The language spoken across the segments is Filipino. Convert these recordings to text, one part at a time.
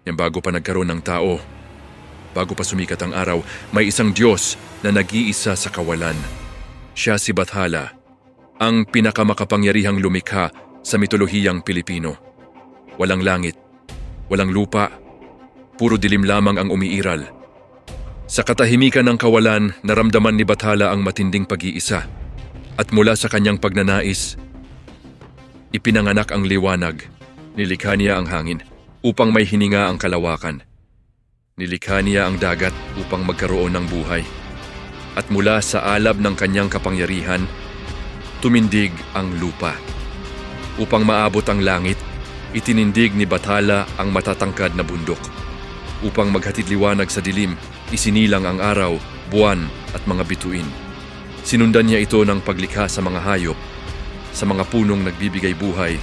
Yan bago pa nagkaroon ng tao, bago pa sumikat ang araw, may isang Diyos na nag-iisa sa kawalan. Siya si Bathala, ang pinakamakapangyarihang lumikha sa mitolohiyang Pilipino. Walang langit, walang lupa, puro dilim lamang ang umiiral. Sa katahimikan ng kawalan, naramdaman ni Bathala ang matinding pag-iisa. At mula sa kanyang pagnanais, ipinanganak ang liwanag. Nilikha niya ang hangin upang may hininga ang kalawakan. Nilikha niya ang dagat upang magkaroon ng buhay. At mula sa alab ng kanyang kapangyarihan, tumindig ang lupa. Upang maabot ang langit, itinindig ni Bathala ang matatangkad na bundok. Upang maghatid liwanag sa dilim, isinilang ang araw, buwan at mga bituin. Sinundan niya ito ng paglikha sa mga hayop, sa mga punong nagbibigay buhay,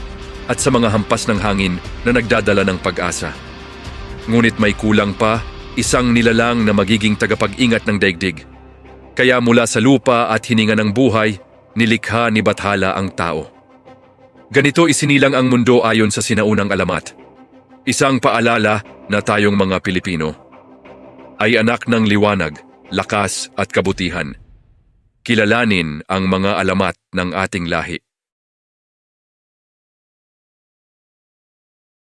at sa mga hampas ng hangin na nagdadala ng pag-asa. Ngunit may kulang pa, isang nilalang na magiging tagapag-ingat ng daigdig. Kaya mula sa lupa at hininga ng buhay, nilikha ni Bathala ang tao. Ganito isinilang ang mundo ayon sa sinaunang alamat. Isang paalala na tayong mga Pilipino ay anak ng liwanag, lakas at kabutihan. Kilalanin ang mga alamat ng ating lahi.